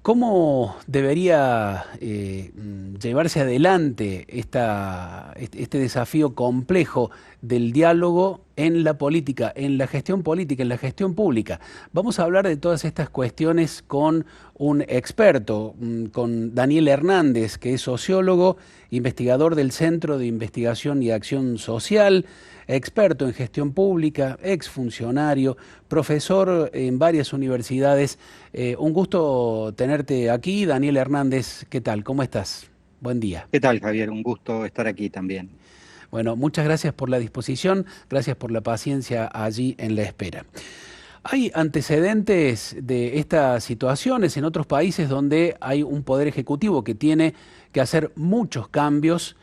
¿Cómo debería llevarse adelante este desafío complejo del diálogo en la política, en la gestión política, en la gestión pública? Vamos a hablar de todas estas cuestiones con un experto, con Daniel Hernández, que es sociólogo, investigador del Centro de Investigación y Acción Social, experto en gestión pública, exfuncionario, profesor en varias universidades. Un gusto tenerte aquí, Daniel Hernández. ¿Qué tal? ¿Cómo estás? Buen día. ¿Qué tal, Javier? Un gusto estar aquí también. Bueno, muchas gracias por la disposición, gracias por la paciencia allí en la espera. ¿Hay antecedentes de estas situaciones en otros países donde hay un poder ejecutivo que tiene que hacer muchos cambios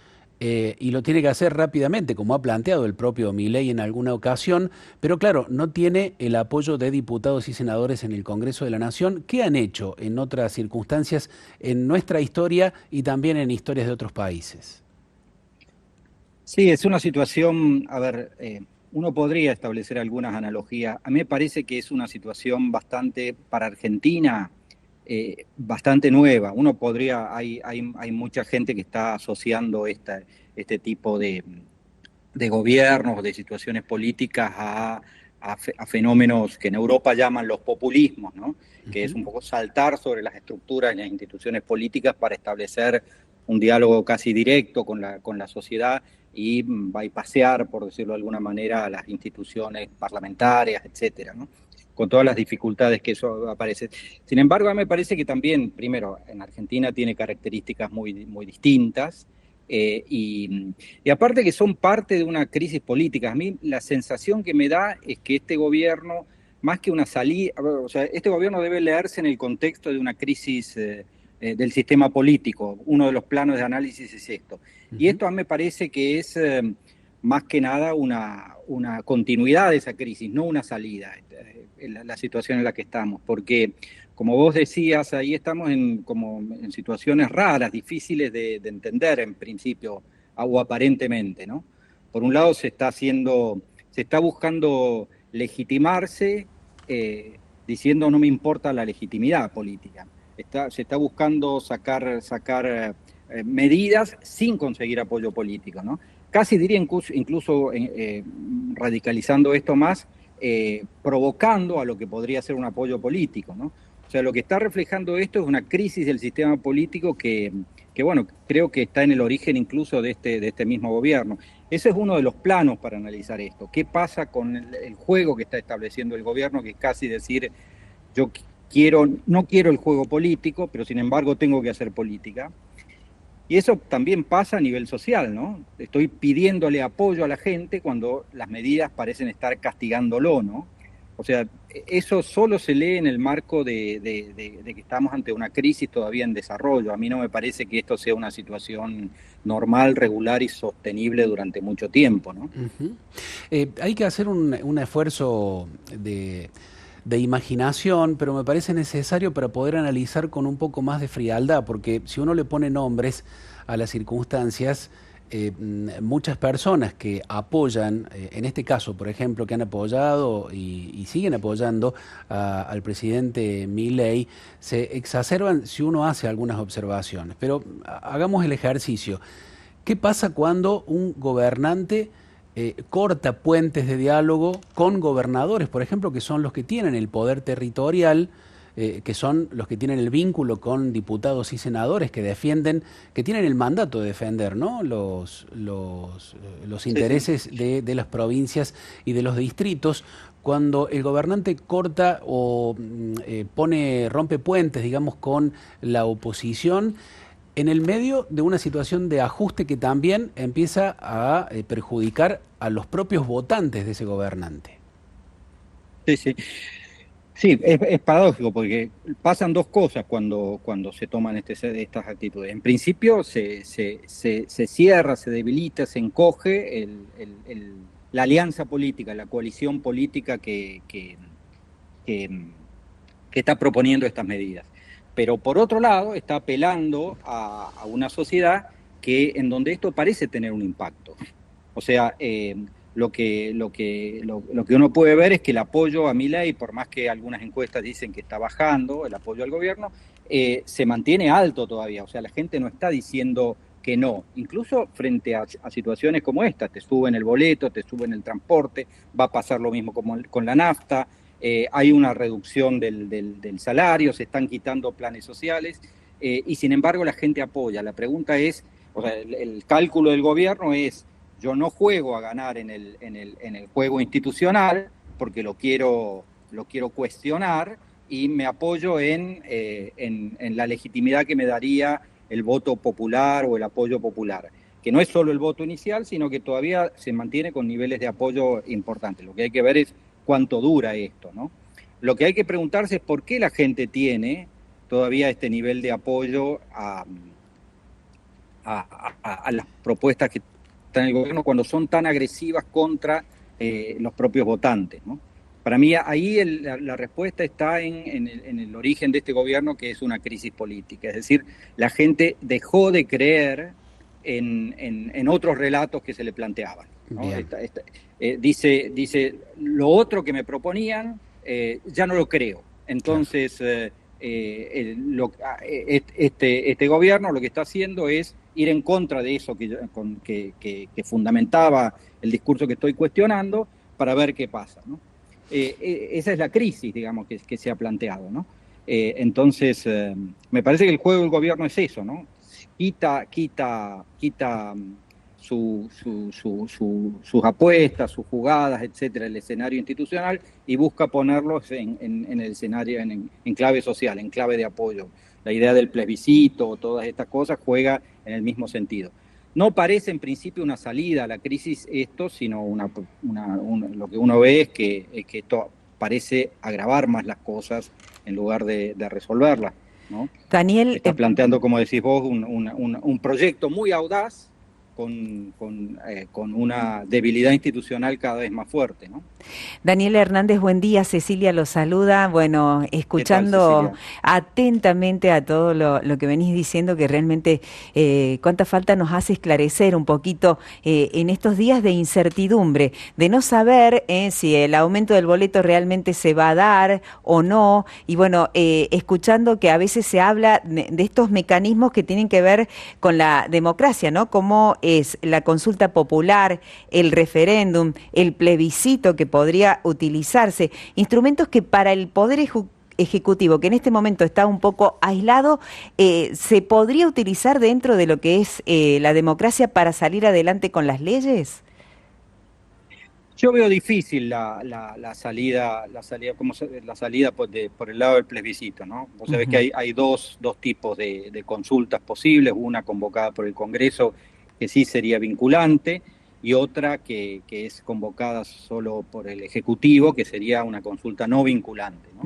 y lo tiene que hacer rápidamente, como ha planteado el propio Milei en alguna ocasión, pero claro, no tiene el apoyo de diputados y senadores en el Congreso de la Nación? ¿Qué han hecho en otras circunstancias en nuestra historia y también en historias de otros países? Sí, es una situación, a ver, uno podría establecer algunas analogías. A mí me parece que es una situación bastante, para Argentina, bastante nueva. Uno podría, hay mucha gente que está asociando este tipo de gobiernos, de situaciones políticas a fenómenos que en Europa llaman los populismos, ¿no? Que es Ujú. un poco saltar sobre las estructuras y las instituciones políticas para establecer un diálogo casi directo con la sociedad y bypassear, por decirlo de alguna manera, a las instituciones parlamentarias, etcétera, ¿no? Con todas las dificultades que eso aparece. Sin embargo, a mí me parece que también, primero, en Argentina tiene características muy distintas, y aparte que son parte de una crisis política. A mí la sensación que me da es que este gobierno, más que una salida, o sea, este gobierno debe leerse en el contexto de una crisis del sistema político. Uno de los planos de análisis es esto. Y Ujú. esto a mí me parece que es más que nada una continuidad de esa crisis, no una salida, la situación en la que estamos. Porque, como vos decías, ahí estamos como en situaciones raras, difíciles de entender en principio, o aparentemente, ¿no? Por un lado se está buscando legitimarse, diciendo no me importa la legitimidad política. Se está buscando sacar medidas sin conseguir apoyo político, ¿no? Casi diría incluso radicalizando esto más, provocando a lo que podría ser un apoyo político, ¿no? O sea, lo que está reflejando esto es una crisis del sistema político bueno, creo que está en el origen incluso de este mismo gobierno. Ese es uno de los planos para analizar esto. ¿Qué pasa con el juego que está estableciendo el gobierno, que es casi decir, yo no quiero el juego político, pero sin embargo tengo que hacer política? Y eso también pasa a nivel social, ¿no? Estoy pidiéndole apoyo a la gente cuando las medidas parecen estar castigándolo, ¿no? O sea, eso solo se lee en el marco de que estamos ante una crisis todavía en desarrollo. A mí no me parece que esto sea una situación normal, regular y sostenible durante mucho tiempo, ¿no? Ujú. Hay que hacer un esfuerzo de imaginación, pero me parece necesario para poder analizar con un poco más de frialdad, porque si uno le pone nombres a las circunstancias, muchas personas que apoyan, en este caso, por ejemplo, que han apoyado y siguen apoyando al presidente Milei, se exacerban si uno hace algunas observaciones. Pero hagamos el ejercicio. ¿Qué pasa cuando un gobernante corta puentes de diálogo con gobernadores, por ejemplo, que son los que tienen el poder territorial, que son los que tienen el vínculo con diputados y senadores que defienden, que tienen el mandato de defender, ¿no? Los Sí, sí. intereses de las provincias y de los distritos? Cuando el gobernante corta o rompe puentes, digamos, con la oposición, en el medio de una situación de ajuste que también empieza a perjudicar a los propios votantes de ese gobernante. Sí, sí. Sí, es paradójico porque pasan dos cosas cuando se toman estas actitudes. En principio se cierra, se debilita, se encoge la alianza política, la coalición política que, que está proponiendo estas medidas. Pero por otro lado está apelando a una sociedad en donde esto parece tener un impacto. O sea, lo que uno puede ver es que el apoyo a Milei, por más que algunas encuestas dicen que está bajando el apoyo al gobierno, se mantiene alto todavía. O sea, la gente no está diciendo que no, incluso frente a situaciones como esta, te suben el boleto, te suben el transporte, va a pasar lo mismo como con la nafta, hay una reducción del salario, se están quitando planes sociales, y sin embargo la gente apoya. La pregunta es, o sea, el cálculo del gobierno es, yo no juego a ganar en el juego institucional porque lo quiero cuestionar y me apoyo en la legitimidad que me daría el voto popular o el apoyo popular, que no es solo el voto inicial, sino que todavía se mantiene con niveles de apoyo importantes. Lo que hay que ver es cuánto dura esto, ¿no? Lo que hay que preguntarse es por qué la gente tiene todavía este nivel de apoyo a las propuestas que están en el gobierno cuando son tan agresivas contra los propios votantes, ¿no? Para mí ahí la respuesta está en el origen de este gobierno, que es una crisis política. Es decir, la gente dejó de creer en otros relatos que se le planteaban, ¿no? Dice, lo otro que me proponían, ya no lo creo. Entonces, claro. Este gobierno lo que está haciendo es ir en contra de eso que fundamentaba el discurso que estoy cuestionando para ver qué pasa, ¿no? Esa es la crisis, digamos, que se ha planteado, ¿no? Entonces, me parece que el juego del gobierno es eso, ¿no? Quita sus apuestas, sus jugadas, etcétera, el escenario institucional y busca ponerlos en el escenario, en clave social, en clave de apoyo. La idea del plebiscito, todas estas cosas, juega en el mismo sentido. No parece en principio una salida a la crisis esto, sino lo que uno ve es que esto parece agravar más las cosas en lugar de resolverlas, ¿no? Daniel, está planteando, como decís vos, un proyecto muy audaz con una debilidad institucional cada vez más fuerte, ¿no? Daniel Hernández, buen día. Cecilia lo saluda. Bueno, escuchando atentamente a todo lo que venís diciendo, que realmente cuánta falta nos hace esclarecer un poquito en estos días de incertidumbre, de no saber si el aumento del boleto realmente se va a dar o no. Y bueno, escuchando que a veces se habla de estos mecanismos que tienen que ver con la democracia, ¿no? Como es la consulta popular, el referéndum, el plebiscito que podría utilizarse, instrumentos que para el Poder Ejecutivo, que en este momento está un poco aislado, ¿se podría utilizar dentro de lo que es la democracia para salir adelante con las leyes? Yo veo difícil la salida por el lado del plebiscito, ¿no? Vos sabés que hay dos tipos de consultas posibles, una convocada por el Congreso, que sí sería vinculante, y otra que es convocada solo por el Ejecutivo, que sería una consulta no vinculante, ¿no?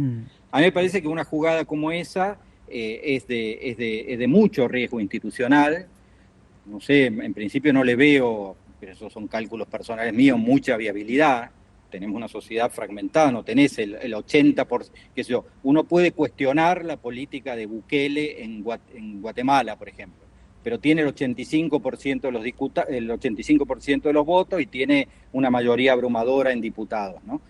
A mí me parece que una jugada como esa es de mucho riesgo institucional. No sé, en principio no le veo, pero esos son cálculos personales míos, mucha viabilidad. Tenemos una sociedad fragmentada, no tenés el 80%, qué sé yo. Uno puede cuestionar la política de Bukele en Guatemala, por ejemplo, pero tiene el 85% el 85% de los votos y tiene una mayoría abrumadora en diputados, ¿no?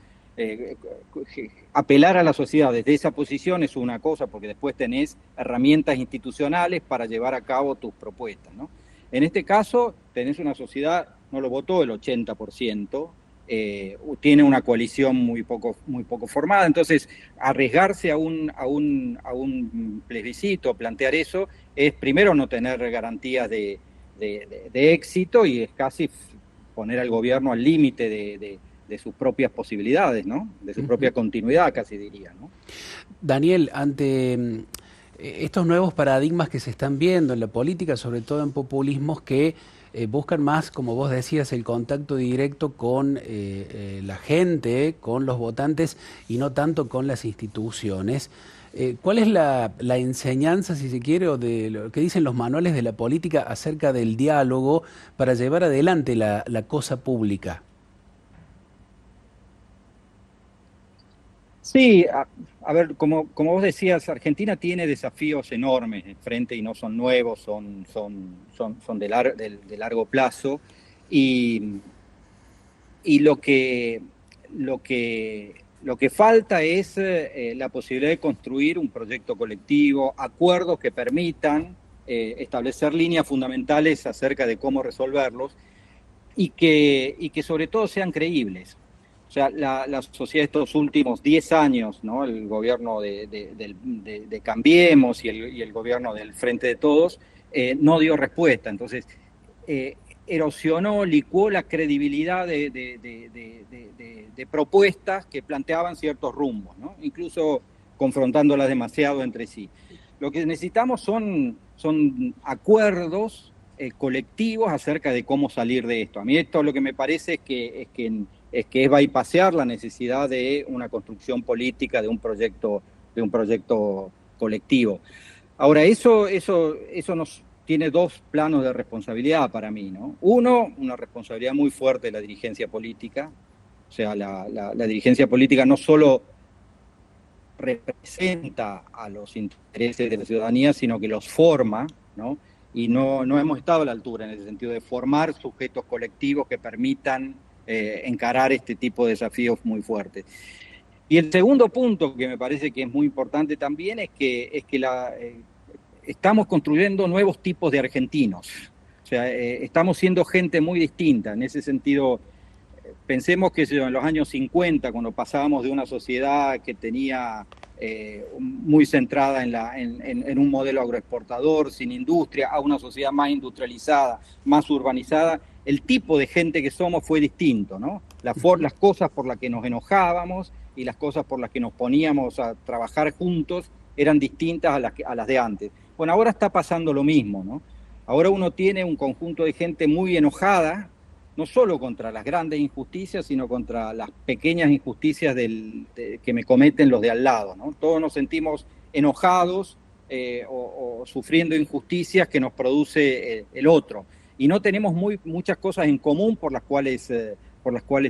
Apelar a la sociedad desde esa posición es una cosa, porque después tenés herramientas institucionales para llevar a cabo tus propuestas, ¿no? En este caso, tenés una sociedad, no lo votó el 80%, tiene una coalición muy poco formada, entonces arriesgarse a un plebiscito, plantear eso, es primero no tener garantías de éxito y es casi poner al gobierno al límite de sus propias posibilidades, ¿no? De su propia continuidad, casi diría, ¿no? Daniel, ante estos nuevos paradigmas que se están viendo en la política, sobre todo en populismos que buscan más, como vos decías, el contacto directo con la gente, con los votantes y no tanto con las instituciones. ¿Cuál es la enseñanza, si se quiere, o de lo que dicen los manuales de la política acerca del diálogo para llevar adelante la cosa pública? Sí, a ver, como vos decías, Argentina tiene desafíos enormes enfrente y no son nuevos, son de largo plazo. Y lo que Lo que falta es la posibilidad de construir un proyecto colectivo, acuerdos que permitan establecer líneas fundamentales acerca de cómo resolverlos y que sobre todo sean creíbles. O sea, la sociedad de estos últimos 10 años, ¿no? El gobierno de Cambiemos y el gobierno del Frente de Todos, no dio respuesta. Entonces, erosionó, licuó la credibilidad de propuestas que planteaban ciertos rumbos, ¿no? Incluso confrontándolas demasiado entre sí. Lo que necesitamos son acuerdos colectivos acerca de cómo salir de esto. A mí esto lo que me parece es que es bypassear la necesidad de una construcción política, de un proyecto colectivo. Ahora, eso nos tiene dos planos de responsabilidad para mí, ¿no? Uno, una responsabilidad muy fuerte de la dirigencia política. O sea, la dirigencia política no solo representa a los intereses de la ciudadanía, sino que los forma, ¿no? Y no hemos estado a la altura en el sentido de formar sujetos colectivos que permitan encarar este tipo de desafíos muy fuertes. Y el segundo punto que me parece que es muy importante también es que estamos construyendo nuevos tipos de argentinos. O sea, estamos siendo gente muy distinta. En ese sentido, pensemos que en los años 50, cuando pasábamos de una sociedad que tenía muy centrada en un modelo agroexportador, sin industria, a una sociedad más industrializada, más urbanizada, el tipo de gente que somos fue distinto, ¿no? Las cosas por las que nos enojábamos y las cosas por las que nos poníamos a trabajar juntos eran distintas a las de antes. Bueno, ahora está pasando lo mismo, ¿no? Ahora uno tiene un conjunto de gente muy enojada, no solo contra las grandes injusticias, sino contra las pequeñas injusticias que me cometen los de al lado, ¿no? Todos nos sentimos enojados o sufriendo injusticias que nos produce el otro. Y no tenemos muchas cosas en común por las cuales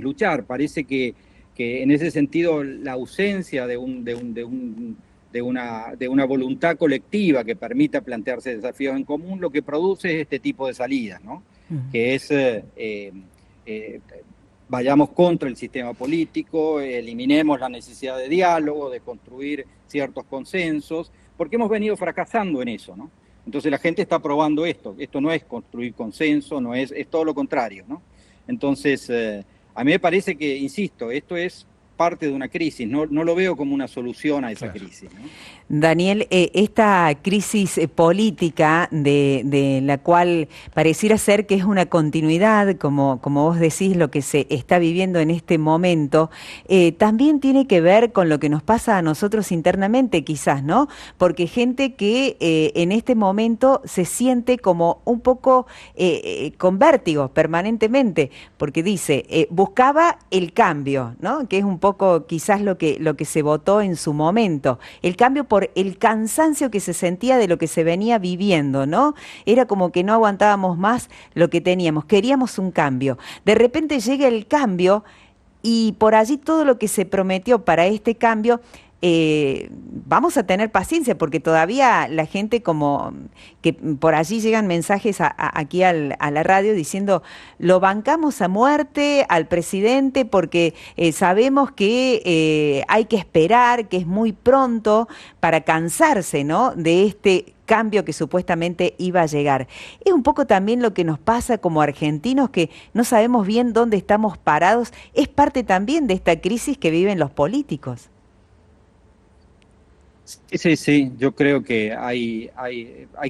luchar. Parece que en ese sentido la ausencia de una voluntad colectiva que permita plantearse desafíos en común, lo que produce es este tipo de salidas, ¿no? Que es vayamos contra el sistema político, eliminemos la necesidad de diálogo, de construir ciertos consensos, porque hemos venido fracasando en eso, ¿no? Entonces la gente está probando esto no es construir consenso, es todo lo contrario, ¿no? Entonces, a mí me parece que, insisto, esto es parte de una crisis, no lo veo como una solución a esa crisis, ¿no? Daniel, esta crisis política de la cual pareciera ser que es una continuidad, como vos decís, lo que se está viviendo en este momento, también tiene que ver con lo que nos pasa a nosotros internamente, quizás, ¿no? Porque gente que en este momento se siente como un poco con vértigo permanentemente, porque dice, buscaba el cambio, ¿no? Que es un poco quizás lo que se votó en su momento, el cambio por el cansancio que se sentía de lo que se venía viviendo, ¿no? Era como que no aguantábamos más lo que teníamos, queríamos un cambio. De repente llega el cambio y por allí todo lo que se prometió para este cambio, vamos a tener paciencia porque todavía la gente como que por allí llegan mensajes aquí a la radio diciendo lo bancamos a muerte al presidente porque sabemos que hay que esperar, que es muy pronto para cansarse, ¿no? De este cambio que supuestamente iba a llegar. Es un poco también lo que nos pasa como argentinos, que no sabemos bien dónde estamos parados. Es parte también de esta crisis que viven los políticos. Sí, yo creo que hay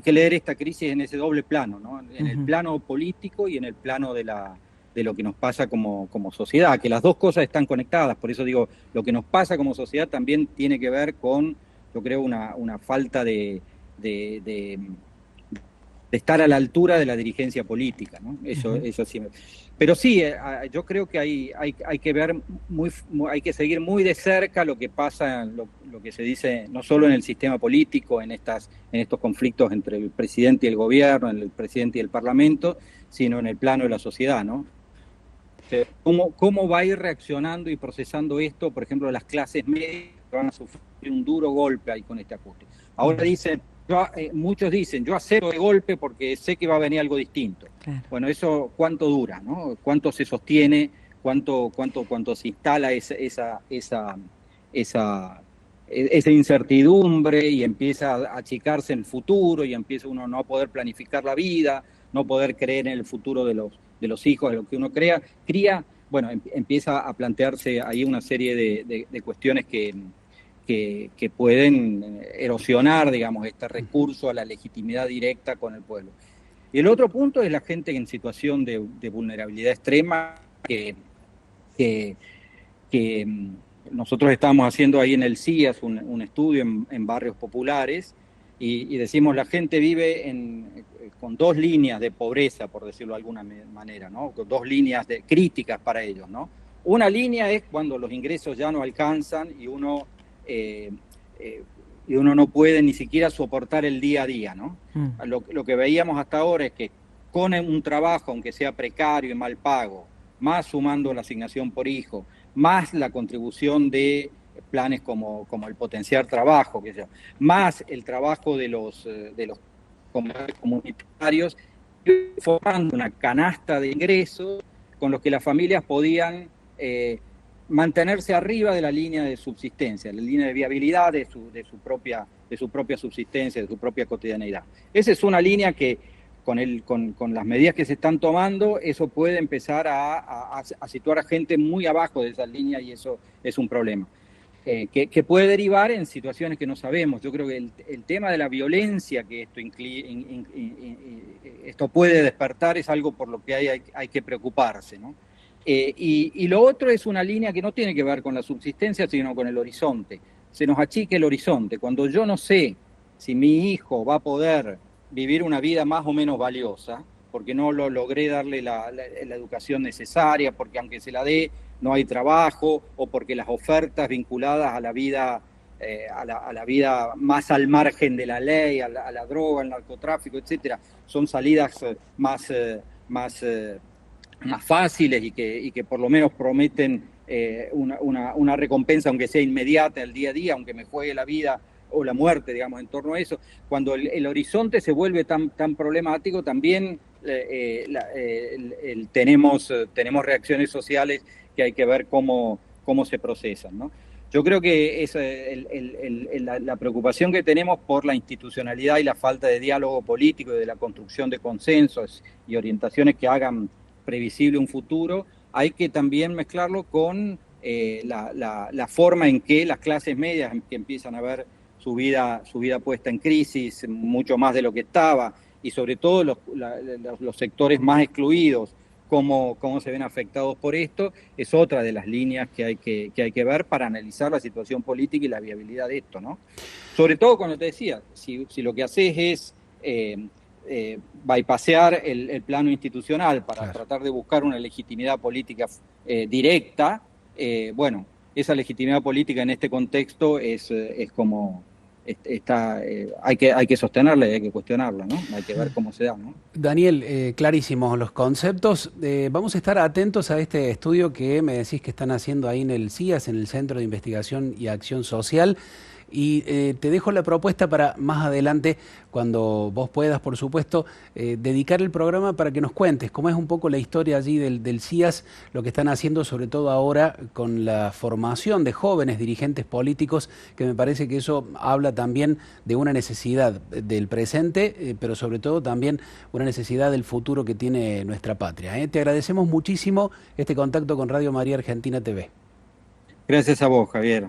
que leer esta crisis en ese doble plano, ¿no? En el plano político y en el plano de lo que nos pasa como sociedad, que las dos cosas están conectadas. Por eso digo, lo que nos pasa como sociedad también tiene que ver con, yo creo, una falta de estar a la altura de la dirigencia política, ¿no? Eso sí. Pero sí, yo creo que hay que ver hay que seguir muy de cerca lo que pasa, lo que se dice no solo en el sistema político, en estos conflictos entre el presidente y el gobierno, en el presidente y el parlamento, sino en el plano de la sociedad, ¿no? ¿Cómo va a ir reaccionando y procesando esto, por ejemplo, las clases medias que van a sufrir un duro golpe ahí con este ajuste? Ahora dicen, muchos dicen, yo acepto el golpe porque sé que va a venir algo distinto. Claro. Bueno, eso cuánto dura, ¿no? Cuánto se sostiene, cuánto se instala esa esa incertidumbre y empieza a achicarse el futuro y empieza uno no a poder planificar la vida, no poder creer en el futuro de los hijos, de lo que uno cría, bueno, empieza a plantearse ahí una serie de cuestiones que pueden erosionar, digamos, este recurso a la legitimidad directa con el pueblo. Y el otro punto es la gente en situación de vulnerabilidad extrema que nosotros estamos haciendo ahí en el CIAS un estudio en barrios populares y decimos la gente vive con dos líneas de pobreza, por decirlo de alguna manera, ¿no? Con dos líneas críticas para ellos, ¿no? Una línea es cuando los ingresos ya no alcanzan y uno no puede ni siquiera soportar el día a día, ¿no? Lo que veíamos hasta ahora es que con un trabajo, aunque sea precario y mal pago, más sumando la asignación por hijo, más la contribución de planes como el potenciar trabajo, más el trabajo de los comunitarios, formando una canasta de ingresos con los que las familias podían mantenerse arriba de la línea de subsistencia, la línea de viabilidad de su propia subsistencia, de su propia cotidianeidad. Esa es una línea que con las medidas que se están tomando, eso puede empezar a situar a gente muy abajo de esa línea y eso es un problema. Que puede derivar en situaciones que no sabemos. Yo creo que el tema de la violencia que esto puede despertar es algo por lo que hay que preocuparse, ¿no? Y lo otro es una línea que no tiene que ver con la subsistencia, sino con el horizonte. Se nos achica el horizonte. Cuando yo no sé si mi hijo va a poder vivir una vida más o menos valiosa, porque no lo logré darle la educación necesaria, porque aunque se la dé, no hay trabajo, o porque las ofertas vinculadas a la vida, a la vida más al margen de la ley, a la droga, al narcotráfico, etcétera, son salidas más fáciles y que por lo menos prometen una recompensa, aunque sea inmediata, el día a día, aunque me juegue la vida o la muerte, digamos, en torno a eso. Cuando el horizonte se vuelve tan problemático, también tenemos reacciones sociales que hay que ver cómo se procesan, ¿no? Yo creo que es la preocupación que tenemos por la institucionalidad y la falta de diálogo político y de la construcción de consensos y orientaciones que hagan previsible un futuro, hay que también mezclarlo con la forma en que las clases medias que empiezan a ver su vida puesta en crisis, mucho más de lo que estaba, y sobre todo los sectores más excluidos, cómo se ven afectados por esto, es otra de las líneas que hay que ver para analizar la situación política y la viabilidad de esto, ¿no? Sobre todo, cuando te decía, si lo que haces es bypassear el plano institucional para tratar de buscar una legitimidad política directa, bueno, esa legitimidad política en este contexto es como... hay que sostenerla y hay que cuestionarla, ¿no? Hay que ver cómo se da, ¿no? Daniel, clarísimos los conceptos. Vamos a estar atentos a este estudio que me decís que están haciendo ahí en el CIAS, en el Centro de Investigación y Acción Social. Y te dejo la propuesta para más adelante, cuando vos puedas, por supuesto, dedicar el programa para que nos cuentes cómo es un poco la historia allí del CIAS, lo que están haciendo sobre todo ahora con la formación de jóvenes dirigentes políticos, que me parece que eso habla también de una necesidad del presente, pero sobre todo también una necesidad del futuro que tiene nuestra patria, ¿eh? Te agradecemos muchísimo este contacto con Radio María Argentina TV. Gracias a vos, Javier.